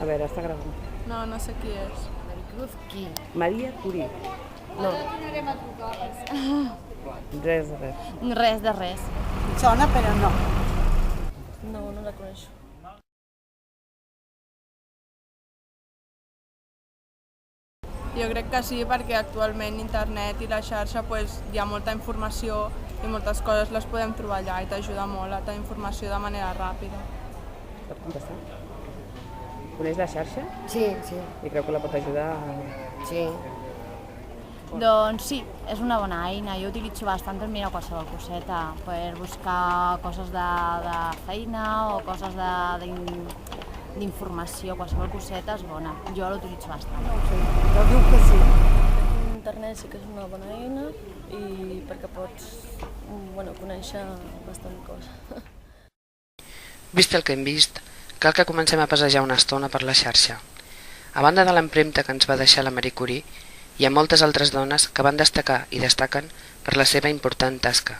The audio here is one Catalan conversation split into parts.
A veure, està gravant. No, no sé qui és. Maricruz, qui? Maria Curie. No. Res de res. Res de res. Sona, però no. No, no la coneixo. Jo crec que sí, perquè actualment internet i la xarxa hi ha molta informació i moltes coses les podem trobar allà i t'ajuda molt a tenir informació de manera ràpida. Pot contestar? Coneix la xarxa Sí, sí. i creu que la pot ajudar? Sí. Doncs sí, és una bona eina. Jo utilitzo bastant per mirar qualsevol coseta, per buscar coses de feina o coses d'informació, qualsevol coseta és bona. Jo l'utilitzo bastant. Jo diu que sí. Internet sí que és una bona eina i perquè pots conèixer bastant coses. Vist el que hem vist, cal que comencem a passejar una estona per la xarxa. A banda de l'empremta que ens va deixar la Marie Curie, hi ha moltes altres dones que van destacar i destaquen per la seva important tasca.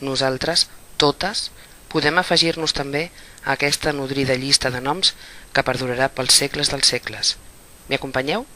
Nosaltres, totes, podem afegir-nos també a aquesta nodrida llista de noms que perdurarà pels segles dels segles. M'hi acompanyeu?